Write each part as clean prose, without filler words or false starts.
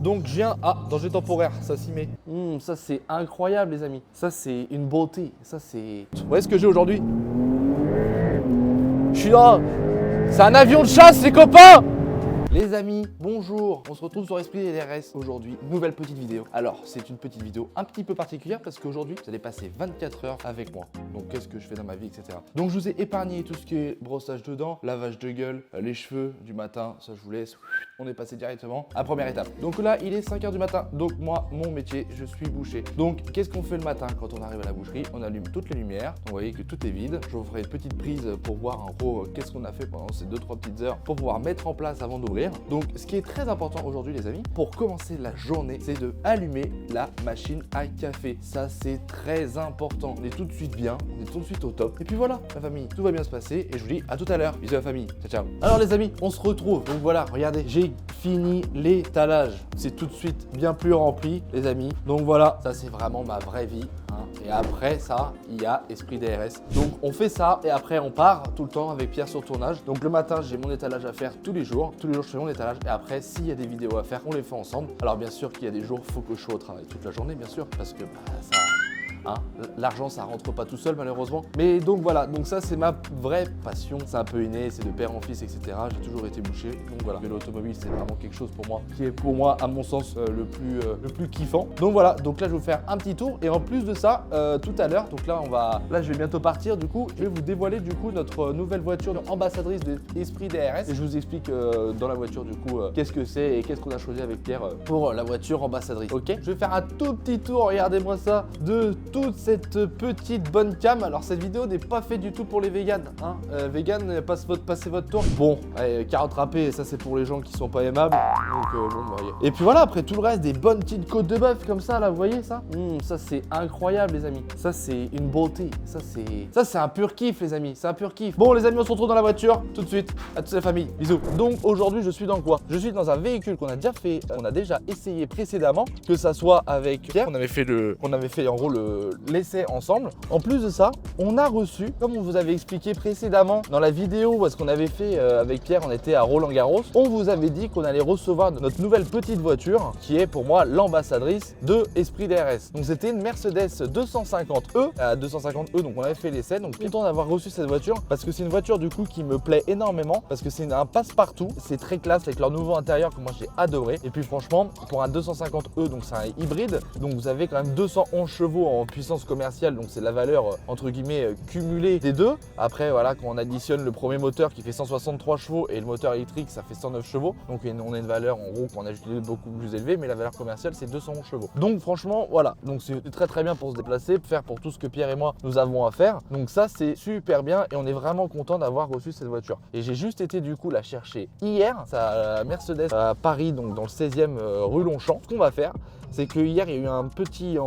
Donc je viens à danger temporaire, ça s'y met. Ça c'est incroyable les amis. Ça c'est une beauté. Ça c'est... Vous voyez ce que j'ai aujourd'hui? Je suis dans... C'est un avion de chasse les copains! Les amis, bonjour, on se retrouve sur Esprit DRS aujourd'hui, nouvelle petite vidéo. Alors, c'est une petite vidéo un petit peu particulière parce qu'aujourd'hui, vous allez passer 24 heures avec moi. Donc, qu'est-ce que je fais dans ma vie, etc. Donc, je vous ai épargné tout ce qui est brossage de dents, lavage de gueule, les cheveux du matin, ça je vous laisse. On est passé directement à la première étape. Donc là, il est 5 h du matin. Donc moi, mon métier, je suis boucher. Donc, qu'est-ce qu'on fait le matin quand on arrive à la boucherie? On allume toutes les lumières. Donc, vous voyez que tout est vide. Je vous ferai une petite prise pour voir en gros qu'est-ce qu'on a fait pendant ces 2-3 petites heures pour pouvoir mettre en place avant d'ouvrir. Donc, ce qui est très important aujourd'hui, les amis, pour commencer la journée, c'est de allumer la machine à café. Ça, c'est très important. On est tout de suite bien, on est tout de suite au top. Et puis voilà, la famille, tout va bien se passer. Et je vous dis à tout à l'heure. Bisous la famille. Ciao, ciao. Alors les amis, on se retrouve. Donc voilà, regardez, j'ai fini l'étalage. C'est tout de suite bien plus rempli, les amis. Donc voilà, ça c'est vraiment ma vraie vie. Et après ça, il y a Esprit DRS. Donc on fait ça et après on part tout le temps avec Pierre sur tournage. Donc le matin, j'ai mon étalage à faire tous les jours. Tous les jours, je fais mon étalage. Et après, s'il y a des vidéos à faire, on les fait ensemble. Alors bien sûr qu'il y a des jours, il faut que je sois au travail toute la journée, bien sûr, parce que ça... l'argent ça rentre pas tout seul malheureusement. Mais donc voilà, donc ça c'est ma vraie passion. C'est un peu inné, c'est de père en fils, etc. J'ai toujours été boucher. Donc voilà, l'automobile c'est vraiment quelque chose pour moi qui est pour moi à mon sens le plus kiffant. Donc voilà, donc là je vais vous faire un petit tour. Et en plus de ça, tout à l'heure, donc là je vais bientôt partir du coup. Je vais vous dévoiler du coup notre nouvelle voiture ambassadrice de Esprit DRS. Et je vous explique dans la voiture du coup qu'est-ce que c'est et qu'est-ce qu'on a choisi avec Pierre pour la voiture ambassadrice. Ok, je vais faire un tout petit tour, regardez-moi ça, de toute cette petite bonne cam. Alors cette vidéo n'est pas faite du tout pour les véganes, hein. Vegan, passez votre tour. Bon, allez, carotte râpée, ça c'est pour les gens qui sont pas aimables. Donc bon, bah, yeah. Et puis voilà, après tout le reste, des bonnes petites côtes de bœuf comme ça, là, vous voyez ça? Ça c'est incroyable les amis. Ça c'est une beauté. Ça c'est un pur kiff les amis. C'est un pur kiff. Bon les amis, on se retrouve dans la voiture tout de suite. À toute la famille. Bisous. Donc aujourd'hui, je suis dans quoi? Je suis dans un véhicule qu'on a déjà essayé précédemment, que ça soit avec Pierre. On avait fait en gros l'essai ensemble. En plus de ça, on a reçu, comme on vous avait expliqué précédemment dans la vidéo parce qu'on avait fait avec Pierre, on était à Roland-Garros, on vous avait dit qu'on allait recevoir notre nouvelle petite voiture qui est pour moi l'ambassadrice de Esprit DRS. Donc c'était une Mercedes 250e, 250e, donc on avait fait l'essai, donc content d'avoir reçu cette voiture parce que c'est une voiture du coup qui me plaît énormément parce que c'est un passe-partout, c'est très classe avec leur nouveau intérieur que moi j'ai adoré. Et puis franchement, pour un 250e, donc c'est un hybride, donc vous avez quand même 211 chevaux en puissance commerciale, donc c'est la valeur entre guillemets cumulée des deux. Après voilà, quand on additionne le premier moteur qui fait 163 chevaux et le moteur électrique ça fait 109 chevaux, donc on a une valeur en gros qu'on a ajouté beaucoup plus élevée, mais la valeur commerciale c'est 211 chevaux. Donc franchement voilà, donc c'est très bien pour se déplacer, faire pour tout ce que Pierre et moi nous avons à faire. Donc ça c'est super bien et on est vraiment content d'avoir reçu cette voiture. Et j'ai juste été du coup la chercher hier, sa Mercedes à Paris, donc dans le 16e rue Longchamp. Ce qu'on va faire, c'est que hier il y a eu un petit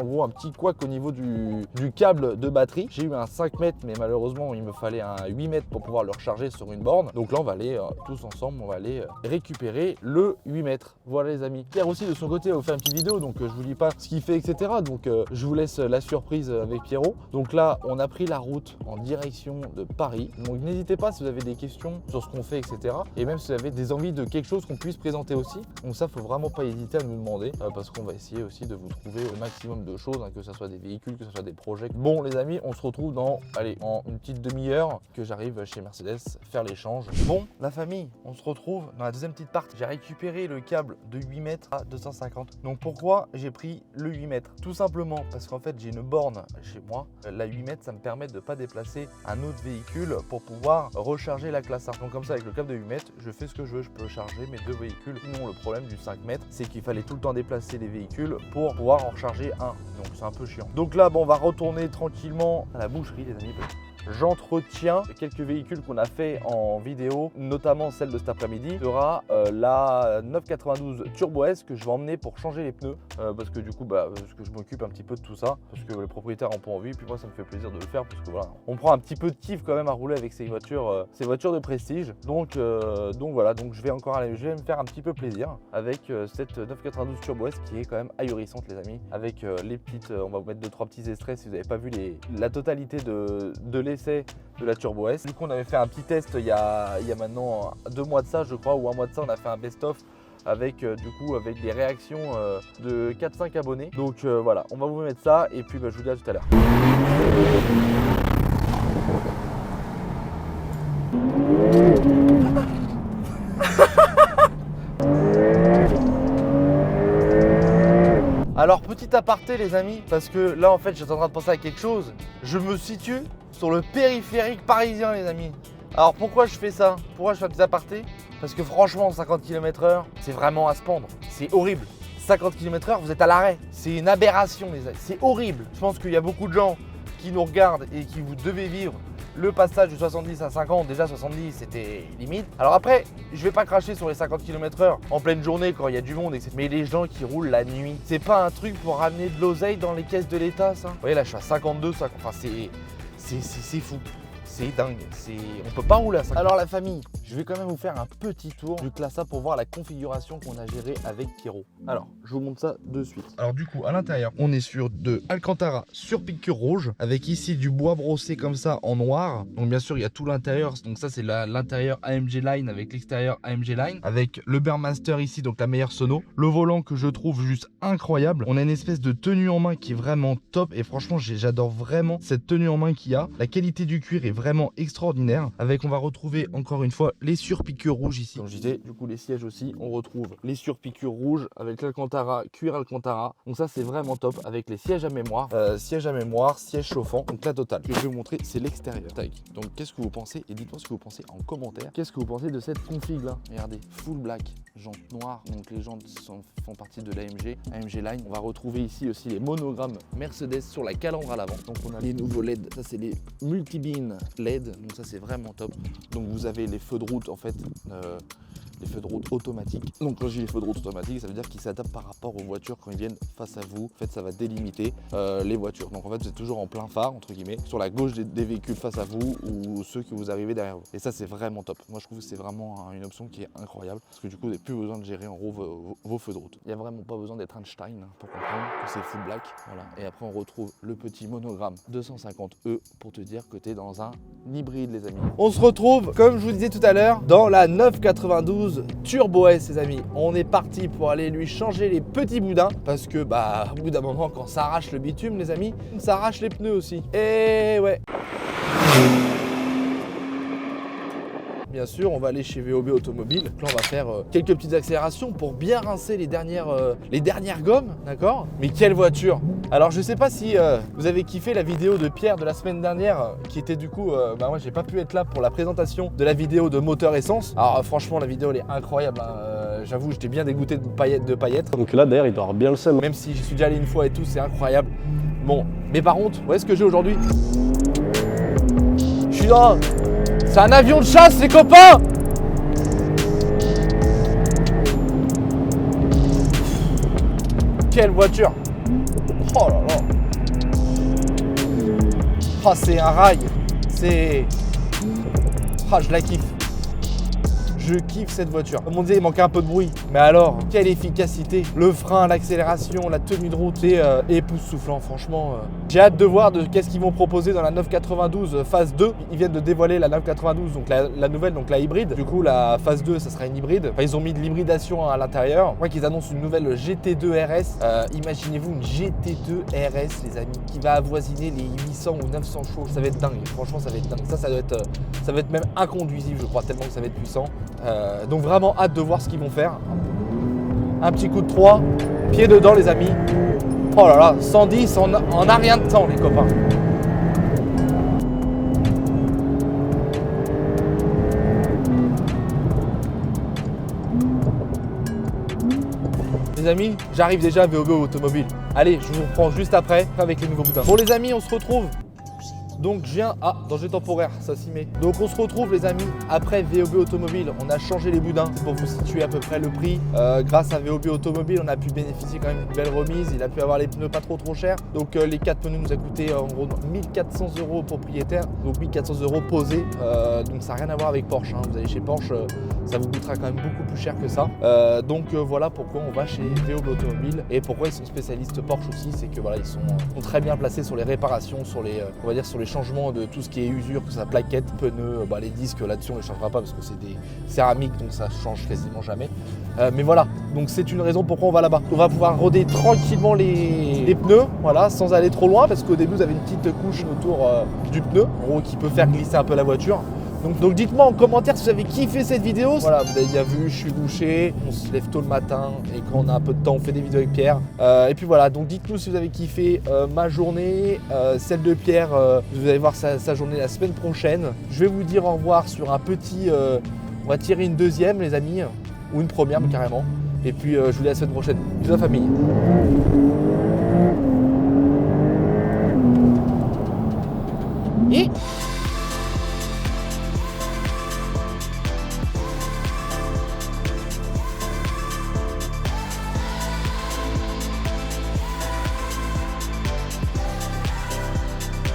couac au niveau du câble de batterie. J'ai eu un 5 mètres, mais malheureusement il me fallait un 8 mètres pour pouvoir le recharger sur une borne. Donc là on va aller tous ensemble, on va aller récupérer le 8 mètres. Voilà les amis. Pierre aussi de son côté a fait une petite vidéo, donc je vous dis pas ce qu'il fait, etc. Donc je vous laisse la surprise avec Pierrot. Donc là on a pris la route en direction de Paris. Donc n'hésitez pas si vous avez des questions sur ce qu'on fait, etc. Et même si vous avez des envies de quelque chose qu'on puisse présenter aussi. Donc ça faut vraiment pas hésiter à nous demander parce qu'on va essayer aussi de vous trouver au maximum de choses, hein, que ce soit des véhicules, que ce soit des projets. Bon les amis, on se retrouve en une petite demi-heure que j'arrive chez Mercedes faire l'échange. Bon la famille, on se retrouve dans la deuxième petite partie. J'ai récupéré le câble de 8 mètres à 250. Donc pourquoi j'ai pris le 8 mètres? Tout simplement parce qu'en fait j'ai une borne chez moi. La 8 mètres ça me permet de ne pas déplacer un autre véhicule pour pouvoir recharger la classe A. Donc comme ça avec le câble de 8 mètres, je fais ce que je veux, je peux charger mes deux véhicules. Sinon le problème du 5 mètres, c'est qu'il fallait tout le temps déplacer les véhicules pour pouvoir en recharger un. Donc c'est un peu chiant. Donc là, bon, on va retourner tranquillement à la boucherie, les amis. J'entretiens quelques véhicules qu'on a fait en vidéo, notamment celle de cet après-midi. Sera la 992 Turbo S que je vais emmener pour changer les pneus parce que du coup, parce que je m'occupe un petit peu de tout ça, parce que les propriétaires n'ont pas envie. Puis moi, ça me fait plaisir de le faire parce que voilà, on prend un petit peu de kiff quand même à rouler avec ces voitures de prestige. Donc voilà, donc je vais me faire un petit peu plaisir avec cette 992 Turbo S qui est quand même ahurissante, les amis. Avec les petites, on va vous mettre 2-3 petits extraits si vous n'avez pas vu la totalité de l'essai de la Turbo S. Du coup, on avait fait un petit test il y a maintenant 2 mois de ça, je crois, ou 1 mois de ça, on a fait un best-of avec du coup avec des réactions de 4-5 abonnés. Donc voilà, on va vous mettre ça et puis je vous dis à tout à l'heure. Alors petit aparté les amis, parce que là en fait j'étais en train de penser à quelque chose. Je me situe sur le périphérique parisien les amis. Alors pourquoi je fais ça? Pourquoi je fais un petit aparté? Parce que franchement 50 km/h c'est vraiment à se pendre. C'est horrible. 50 km/h vous êtes à l'arrêt. C'est une aberration les amis. C'est horrible. Je pense qu'il y a beaucoup de gens qui nous regardent et qui vous devez vivre le passage de 70 à 50, déjà 70 c'était limite. Alors après, je vais pas cracher sur les 50 km/h en pleine journée quand il y a du monde, etc. Mais les gens qui roulent la nuit, c'est pas un truc pour ramener de l'oseille dans les caisses de l'État ça? Vous voyez là je suis à 52, enfin c'est fou. C'est dingue, on peut pas rouler à ça. Alors la famille, je vais quand même vous faire un petit tour du Classa pour voir la configuration qu'on a gérée avec Pierrot. Alors, je vous montre ça de suite. Alors du coup, à l'intérieur, on est sur de Alcantara sur piqûre rouge, avec ici du bois brossé comme ça en noir. Donc bien sûr, il y a tout l'intérieur, donc ça c'est l'intérieur AMG Line avec l'extérieur AMG Line, avec le Bearmaster ici, donc la meilleure sono. Le volant que je trouve juste incroyable. On a une espèce de tenue en main qui est vraiment top et franchement, j'adore vraiment cette tenue en main qu'il y a. La qualité du cuir est vraiment extraordinaire. Avec, on va retrouver encore une fois les surpiqûres rouges ici. Comme je disais, du coup les sièges aussi, on retrouve les surpiqûres rouges avec l'Alcantara, cuir Alcantara. Donc ça c'est vraiment top avec les sièges à mémoire, siège chauffant. Donc la totale. Ce que je vais vous montrer, c'est l'extérieur. Donc qu'est-ce que vous pensez? Et dites-moi ce que vous pensez en commentaire. Qu'est-ce que vous pensez de cette config là? Regardez, full black, jantes noires. Donc les jantes font partie de l'AMG Line. On va retrouver ici aussi les monogrammes Mercedes sur la calandre à l'avant. Donc on a les nouveaux LED. Ça c'est les multi-beam LED. Donc ça c'est vraiment top. Donc vous avez les feux de route en fait, les feux de route automatiques. Donc quand je dis les feux de route automatiques, ça veut dire qu'ils s'adaptent par rapport aux voitures quand ils viennent face à vous. En fait ça va délimiter les voitures. Donc en fait vous êtes toujours en plein phare entre guillemets, sur la gauche des véhicules face à vous ou ceux que vous arrivez derrière vous. Et ça c'est vraiment top. Moi je trouve que c'est vraiment une option qui est incroyable parce que du coup vous n'avez plus besoin de gérer en gros vos feux de route. Il n'y a vraiment pas besoin d'être Einstein pour comprendre que c'est full black. Voilà. Et après on retrouve le petit monogramme 250E pour te dire que tu es dans un hybride les amis. On se retrouve comme je vous disais tout à l'heure dans la 992 Turbo S les amis. On est parti pour aller lui changer les petits boudins parce que au bout d'un moment quand ça arrache le bitume les amis, ça arrache les pneus aussi. Et ouais. Bien sûr, on va aller chez VOB Automobile. Là, on va faire quelques petites accélérations pour bien rincer les dernières gommes, d'accord? Mais quelle voiture! Alors, je sais pas si vous avez kiffé la vidéo de Pierre de la semaine dernière, qui était du coup, moi, j'ai pas pu être là pour la présentation de la vidéo de moteur essence. Alors, franchement, la vidéo, elle est incroyable. Hein. J'avoue, j'étais bien dégoûté de paillettes. Donc là, d'ailleurs, il doit avoir bien le seum. Même si j'y suis déjà allé une fois et tout, c'est incroyable. Bon, mais par contre, vous voyez ce que j'ai aujourd'hui? Je suis dans... C'est un avion de chasse, les copains! Quelle voiture! Oh là là! Oh, c'est un rail! C'est... Ah, je la kiffe! Je kiffe cette voiture. Comme on disait, il manquait un peu de bruit. Mais alors, quelle efficacité! Le frein, l'accélération, la tenue de route, c'est époustouflant, franchement. J'ai hâte de voir qu'est-ce qu'ils vont proposer dans la 992 phase 2. Ils viennent de dévoiler la 992, donc la nouvelle, donc la hybride. Du coup, la phase 2, ça sera une hybride. Enfin, ils ont mis de l'hybridation à l'intérieur. Je crois qu'ils annoncent une nouvelle GT2 RS. Imaginez-vous une GT2 RS, les amis, qui va avoisiner les 800 ou 900 chevaux. Ça va être dingue. Franchement, ça va être dingue. Ça va être même inconduisible, je crois, tellement que ça va être puissant. Donc vraiment hâte de voir ce qu'ils vont faire. Un petit coup de 3, pied dedans les amis. Oh là là, 110 en a rien de temps les copains. Les amis, j'arrive déjà à VOB Automobile. Allez, je vous reprends juste après avec les nouveaux boudins. Bon les amis, on se retrouve. Donc je viens à danger temporaire, ça s'y met. Donc on se retrouve les amis après VOB Automobile. On a changé les boudins pour vous situer à peu près le prix. Grâce à VOB Automobile, on a pu bénéficier quand même d'une belle remise. Il a pu avoir les pneus pas trop chers. Donc les 4 pneus nous a coûté en gros 1400 € au propriétaire. Donc 1400 € posés. Donc ça n'a rien à voir avec Porsche. Hein. Vous allez chez Porsche, ça vous coûtera quand même beaucoup plus cher que ça. Donc voilà pourquoi on va chez VOB Automobile et pourquoi ils sont spécialistes Porsche aussi. C'est que voilà, ils sont très bien placés sur les réparations, sur les, on va dire sur les changements de tout ce qui est usure, que ça plaquette, pneus, les disques là-dessus on les changera pas parce que c'est des céramiques donc ça change quasiment jamais. Mais voilà, donc c'est une raison pourquoi on va là-bas. On va pouvoir roder tranquillement les pneus, voilà, sans aller trop loin parce qu'au début vous avez une petite couche autour du pneu, en gros qui peut faire glisser un peu la voiture. Donc dites-moi en commentaire si vous avez kiffé cette vidéo. Voilà, vous avez bien vu, je suis douché, on se lève tôt le matin et quand on a un peu de temps, on fait des vidéos avec Pierre. Et puis voilà, donc dites-nous si vous avez kiffé ma journée, celle de Pierre, vous allez voir sa journée la semaine prochaine. Je vais vous dire au revoir sur un petit, on va tirer une deuxième les amis, ou une première mais carrément. Et puis je vous dis à la semaine prochaine. Bisous la famille. Et